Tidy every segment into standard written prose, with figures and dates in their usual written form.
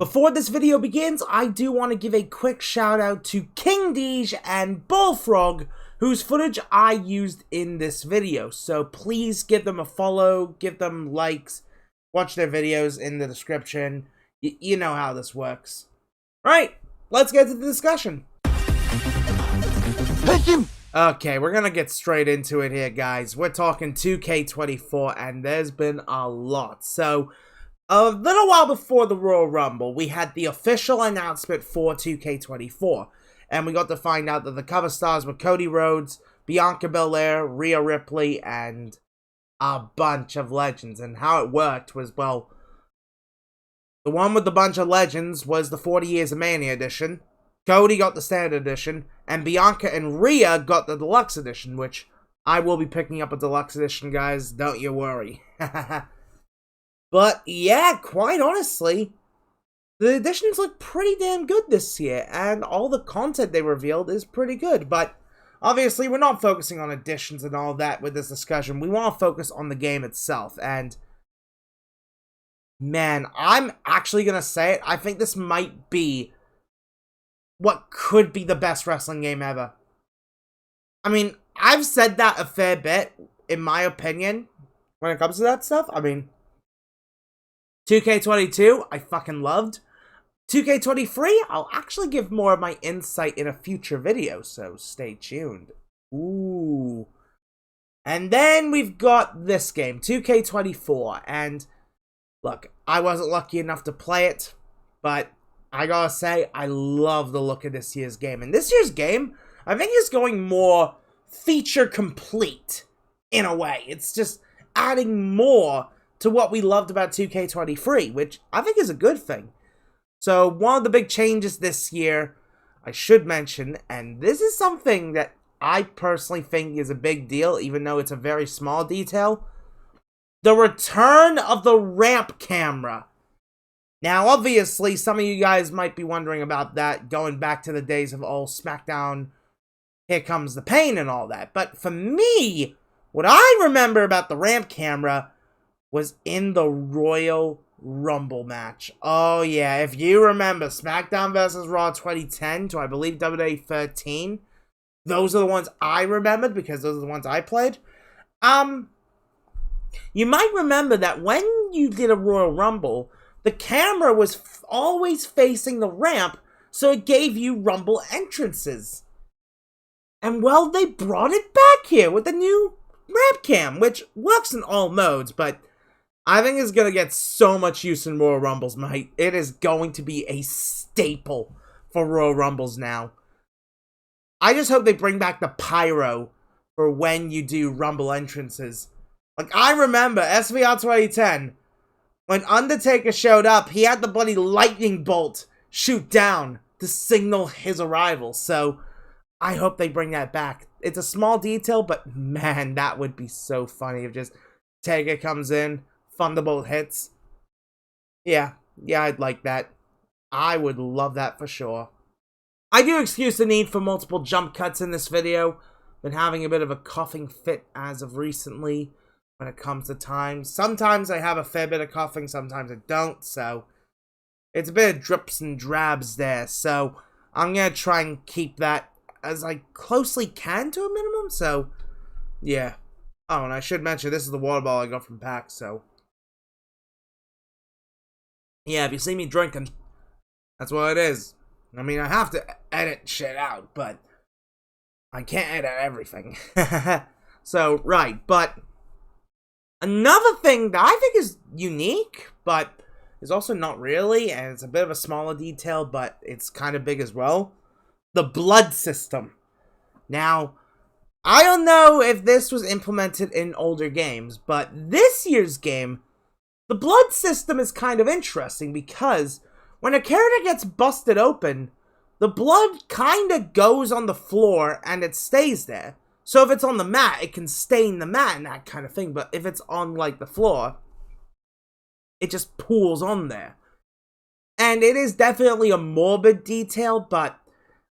Before this video begins, I do want to give a quick shout out to King Deej and Bullfrog, whose footage I used in this video. So please give them a follow, give them likes, watch their videos in the description. You know how this works. Right, let's get to the discussion. Okay, we're gonna get straight into it here, guys. We're talking 2K24, and there's been a lot. So, a little while before the Royal Rumble, we had the official announcement for 2K24, and we got to find out that the cover stars were Cody Rhodes, Bianca Belair, Rhea Ripley, and a bunch of legends. And how it worked was, well, the one with the bunch of legends was the 40 Years of Mania edition, Cody got the standard edition, and Bianca and Rhea got the deluxe edition, which I will be picking up a deluxe edition, guys, don't you worry. But yeah, quite honestly, the editions look pretty damn good this year, and all the content they revealed is pretty good. But obviously, we're not focusing on editions and all that with this discussion. We want to focus on the game itself, and man, I'm actually going to say it, I think this might be what could be the best wrestling game ever. I mean, I've said that a fair bit, in my opinion, when it comes to that stuff. I mean, 2K22, I fucking loved. 2K23, I'll actually give more of my insight in a future video, so stay tuned. Ooh. And then we've got this game, 2K24, and look, I wasn't lucky enough to play it, but I gotta say, I love the look of this year's game. And this year's game, I think, is going more feature complete, in a way. It's just adding more to what we loved about 2K23, which I think is a good thing. So, one of the big changes this year, I should mention, and this is something that I personally think is a big deal, even though it's a very small detail, the return of the ramp camera. Now, obviously, some of you guys might be wondering about that, going back to the days of all SmackDown, Here Comes the Pain and all that. But for me, what I remember about the ramp camera was in the Royal Rumble match. Oh yeah, if you remember SmackDown vs. Raw 2010 to, I believe, WWE 13, those are the ones I remembered because those are the ones I played. You might remember that when you did a Royal Rumble, the camera was always facing the ramp, so it gave you Rumble entrances. And well, they brought it back here with the new ramp cam, which works in all modes, but I think it's going to get so much use in Royal Rumbles, mate. It is going to be a staple for Royal Rumbles now. I just hope they bring back the pyro for when you do Rumble entrances. Like, I remember SVR 2010, when Undertaker showed up, he had the bloody lightning bolt shoot down to signal his arrival. So, I hope they bring that back. It's a small detail, but man, that would be so funny if just Taker comes in, Thunderbolt hits. Yeah, I'd like that. I would love that for sure. I do excuse the need for multiple jump cuts in this video. Been having a bit of a coughing fit as of recently when it comes to time. Sometimes I have a fair bit of coughing, sometimes I don't, so it's a bit of drips and drabs there. So I'm going to try and keep that as I closely can to a minimum, so yeah. Oh, and I should mention, this is the water bottle I got from PAX, so yeah, if you see me drinking, that's what it is. I mean, I have to edit shit out, but I can't edit everything. So, right, but another thing that I think is unique, but is also not really, and it's a bit of a smaller detail, but it's kind of big as well, the blood system. Now, I don't know if this was implemented in older games, but this year's game, the blood system is kind of interesting because when a character gets busted open, the blood kind of goes on the floor and it stays there. So if it's on the mat, it can stain the mat and that kind of thing. But if it's on, like, the floor, it just pools on there. And it is definitely a morbid detail, but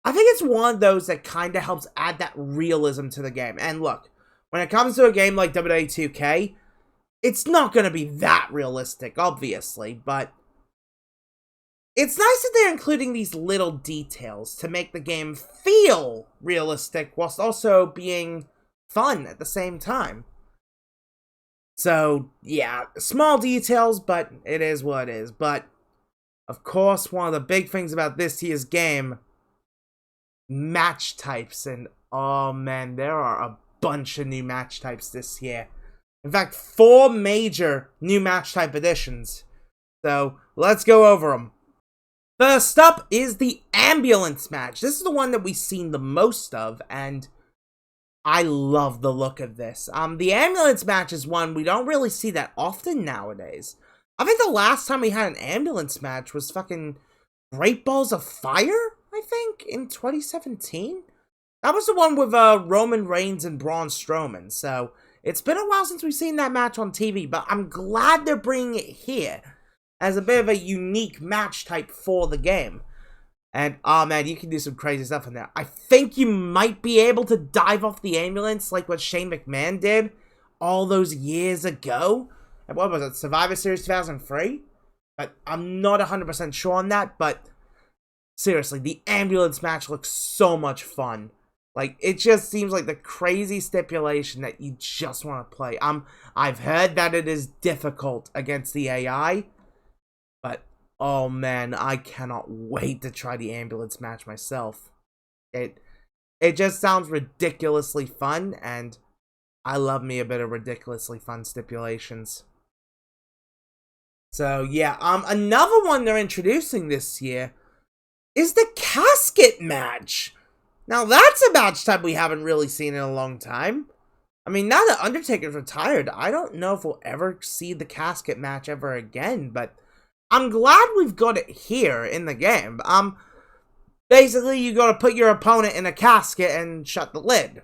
I think it's one of those that kind of helps add that realism to the game. And look, when it comes to a game like WWE 2K, it's not going to be that realistic, obviously, but It's nice that they're including these little details to make the game feel realistic whilst also being fun at the same time. So, yeah, small details, but it is what it is. But, of course, one of the big things about this year's game, match types. And, oh man, there are a bunch of new match types this year. In fact, 4 major new match type additions. So, let's go over them. First up is the ambulance match. This is the one that we've seen the most of, and I love the look of this. The ambulance match is one we don't really see that often nowadays. I think the last time we had an ambulance match was fucking Great Balls of Fire, I think, in 2017? That was the one with Roman Reigns and Braun Strowman, so it's been a while since we've seen that match on TV, but I'm glad they're bringing it here as a bit of a unique match type for the game. And, oh man, you can do some crazy stuff in there. I think you might be able to dive off the ambulance like what Shane McMahon did all those years ago. And what was it, Survivor Series 2003? But I'm not 100% sure on that, but seriously, the ambulance match looks so much fun. Like, it just seems like the crazy stipulation that you just want to play. I've heard that it is difficult against the AI, but oh man, I cannot wait to try the ambulance match myself. It just sounds ridiculously fun, and I love me a bit of ridiculously fun stipulations. So yeah, another one they're introducing this year is the casket match. Now that's a match type we haven't really seen in a long time. I mean, now that Undertaker's retired, I don't know if we'll ever see the casket match ever again, but I'm glad we've got it here in the game. Basically, you gotta put your opponent in a casket and shut the lid.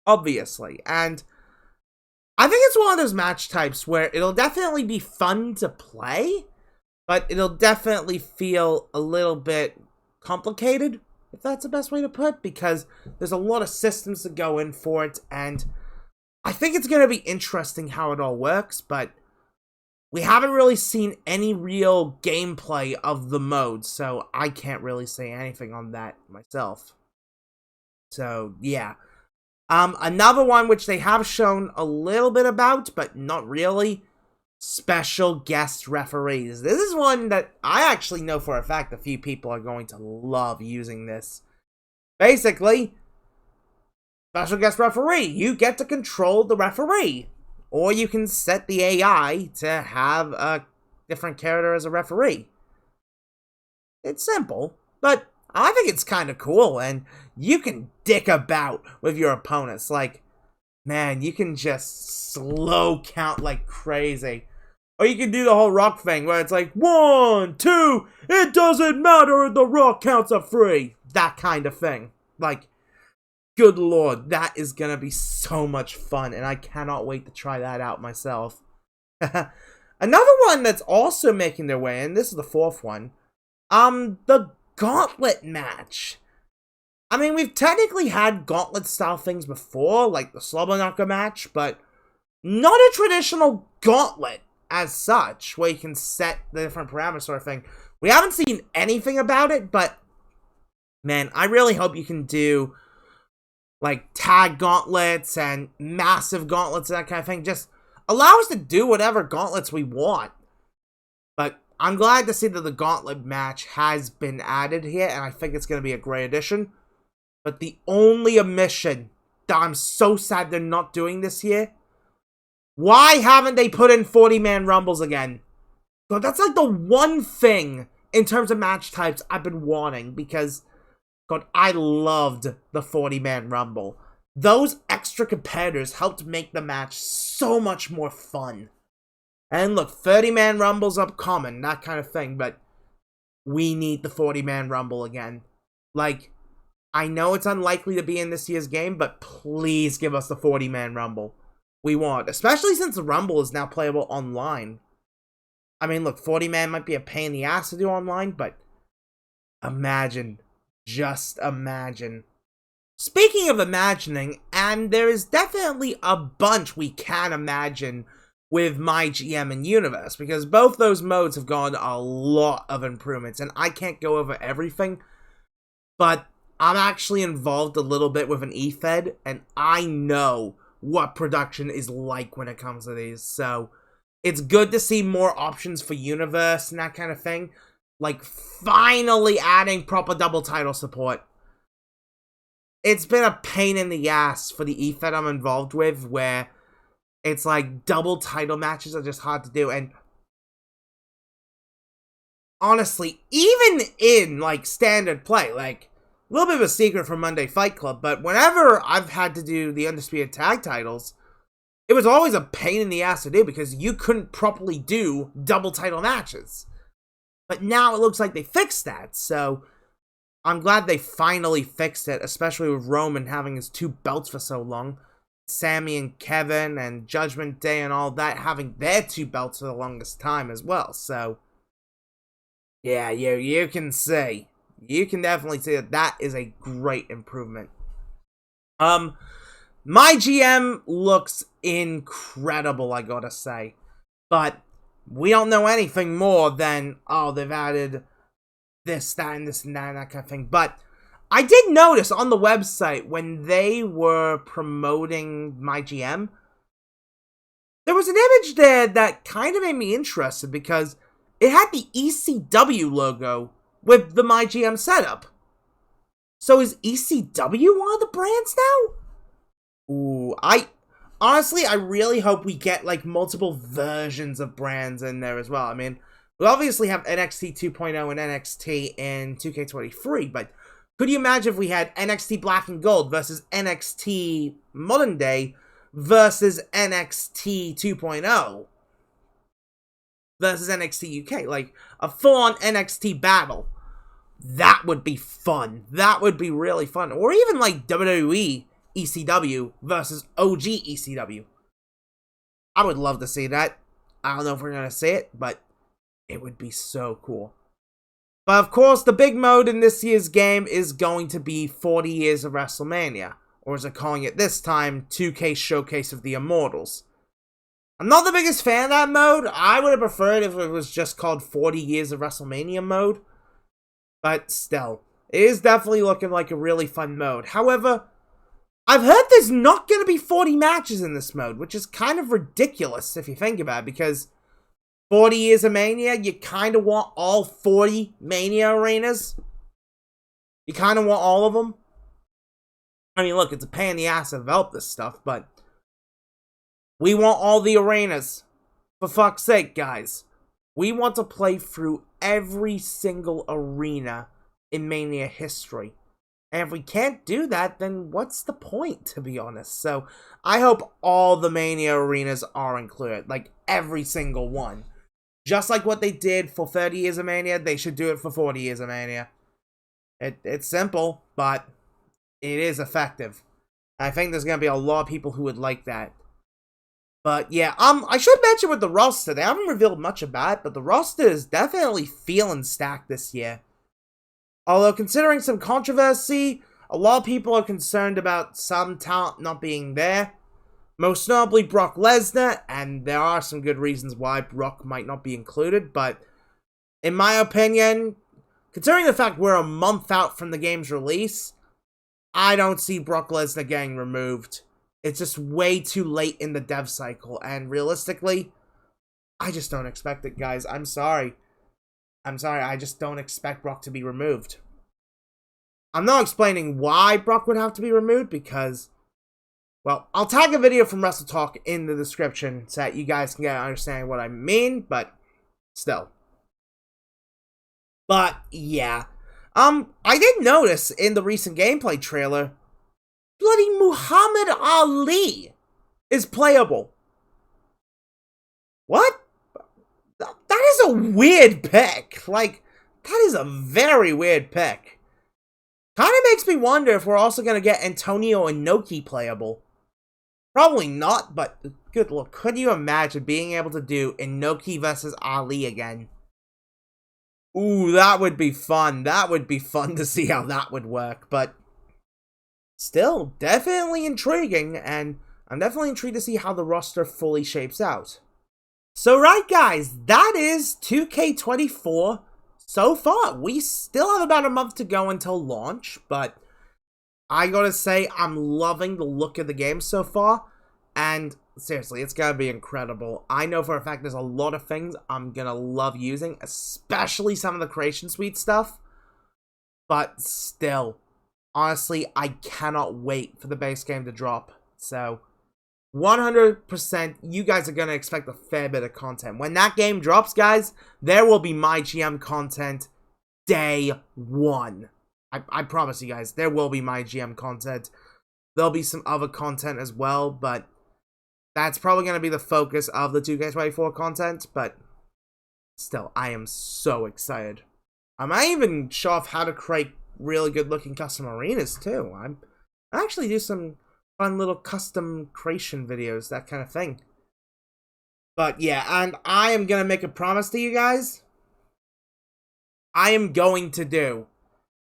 Obviously. And I think it's one of those match types where it'll definitely be fun to play, but it'll definitely feel a little bit complicated, if that's the best way to put it, because there's a lot of systems to go in for it, and I think it's gonna be interesting how it all works, but we haven't really seen any real gameplay of the mode, so I can't really say anything on that myself. So, yeah. Another one which they have shown a little bit about, but not really, special guest referees. This is one that I actually know for a fact a few people are going to love using this. Basically, special guest referee. You get to control the referee. Or you can set the AI to have a different character as a referee. It's simple, but I think it's kind of cool, and you can dick about with your opponents. Like, man, you can just slow count like crazy. Or you can do the whole Rock thing where it's like, 1, 2, it doesn't matter if the Rock counts are free. That kind of thing. Like, good lord, that is gonna be so much fun, and I cannot wait to try that out myself. Another one that's also making their way in, this is the 4th one, the gauntlet match. I mean, we've technically had gauntlet-style things before, like the Slobber Knocker match, but not a traditional gauntlet as such, where you can set the different parameters sort of thing. We haven't seen anything about it, but man, I really hope you can do like tag gauntlets and massive gauntlets and that kind of thing. Just allow us to do whatever gauntlets we want. But I'm glad to see that the gauntlet match has been added here, and I think it's going to be a great addition. But the only omission that I'm so sad they're not doing this year, why haven't they put in 40-man rumbles again? God, that's like the one thing in terms of match types I've been wanting, because God, I loved the 40-man rumble. Those extra competitors helped make the match so much more fun. And look, 30-man rumble's upcoming, that kind of thing, but we need the 40-man rumble again. Like, I know it's unlikely to be in this year's game, but please give us the 40-man rumble. We want, especially since the rumble is now playable online. I mean, look, 40-man might be a pain in the ass to do online, but imagine. Just imagine. Speaking of imagining, and there is definitely a bunch we can imagine with My GM and Universe, because both those modes have gone a lot of improvements, and I can't go over everything, but I'm actually involved a little bit with an eFed, and I know what production is like when it comes to these, so it's good to see more options for Universe and that kind of thing, like finally adding proper double title support. It's been a pain in the ass for the eFed I'm involved with, where it's like double title matches are just hard to do, and honestly, even in like standard play, like a little bit of a secret from Monday Fight Club, but whenever I've had to do the Undisputed Tag Titles, it was always a pain in the ass to do because you couldn't properly do double title matches. But now it looks like they fixed that, so I'm glad they finally fixed it, especially with Roman having his 2 belts for so long. Sammy and Kevin and Judgment Day and all that having their 2 belts for the longest time as well. So, yeah, you can see. You can definitely see that is a great improvement. My GM looks incredible, I gotta say. But we don't know anything more than, oh, they've added this, that, and this, and that, and that kind of thing. But I did notice on the website when they were promoting My GM, there was an image there that kind of made me interested because it had the ECW logo with the My GM setup. So is ECW one of the brands now? Ooh, honestly, I really hope we get like multiple versions of brands in there as well. I mean, we obviously have NXT 2.0 and NXT in 2K23, but could you imagine if we had NXT Black and Gold versus NXT Modern Day versus NXT 2.0 versus NXT UK? Like, a full-on NXT battle. That would be fun. That would be really fun. Or even, like, WWE ECW versus OG ECW. I would love to see that. I don't know if we're going to see it, but it would be so cool. But of course, the big mode in this year's game is going to be 40 Years of WrestleMania. Or as they're calling it this time, 2K Showcase of the Immortals. I'm not the biggest fan of that mode. I would have preferred if it was just called 40 Years of WrestleMania mode. But still, it is definitely looking like a really fun mode. However, I've heard there's not going to be 40 matches in this mode, which is kind of ridiculous if you think about it, because 40 Years of Mania, you kind of want all 40 Mania arenas. You kind of want all of them. I mean, look, it's a pain in the ass to develop this stuff, but we want all the arenas. For fuck's sake, guys. We want to play through every single arena in Mania history. And if we can't do that, then what's the point, to be honest? So, I hope all the Mania arenas are included. Like, every single one. Just like what they did for 30 Years of Mania, they should do it for 40 Years of Mania. It's simple, but it is effective. I think there's going to be a lot of people who would like that. But yeah, I should mention with the roster, they haven't revealed much about it, but the roster is definitely feeling stacked this year. Although, considering some controversy, a lot of people are concerned about some talent not being there. Most notably Brock Lesnar, and there are some good reasons why Brock might not be included, but in my opinion, considering the fact we're a month out from the game's release, I don't see Brock Lesnar getting removed. It's just way too late in the dev cycle, and realistically, I just don't expect it, guys. I'm sorry, I just don't expect Brock to be removed. I'm not explaining why Brock would have to be removed, because, well, I'll tag a video from Wrestle Talk in the description so that you guys can get an understanding of what I mean, but still. But, yeah. I did notice in the recent gameplay trailer, bloody Muhammad Ali is playable. What? That is a weird pick. Like, that is a very weird pick. Kind of makes me wonder if we're also going to get Antonio Inoki playable. Probably not, but good lord, could you imagine being able to do Inoki versus Ali again? Ooh, that would be fun. That would be fun to see how that would work, but still, definitely intriguing, and I'm definitely intrigued to see how the roster fully shapes out. So right guys, that is 2K24 so far. We still have about a month to go until launch, but I gotta say I'm loving the look of the game so far, and seriously, it's gonna be incredible. I know for a fact there's a lot of things I'm gonna love using, especially some of the Creation Suite stuff, but still, honestly, I cannot wait for the base game to drop. So 100%, you guys are going to expect a fair bit of content. When that game drops, guys, there will be my GM content day one. I promise you guys, there will be my GM content. There'll be some other content as well, but that's probably going to be the focus of the 2K24 content, but still, I am so excited. I might even show off how to create really good looking custom arenas too. I actually do some fun little custom creation videos, that kind of thing. But yeah, and I am going to make a promise to you guys. I am going to do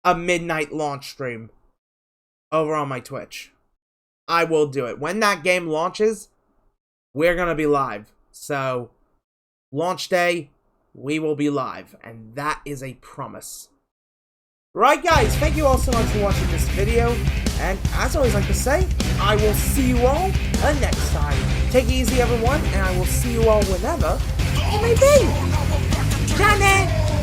a midnight launch stream over on my Twitch. I will do it. When that game launches, we're going to be live. So, launch day, we will be live. And that is a promise. Right guys, thank you all so much for watching this video, and as I always like to say, I will see you all next time. Take it easy everyone, and I will see you all whenever it may be. Johnny!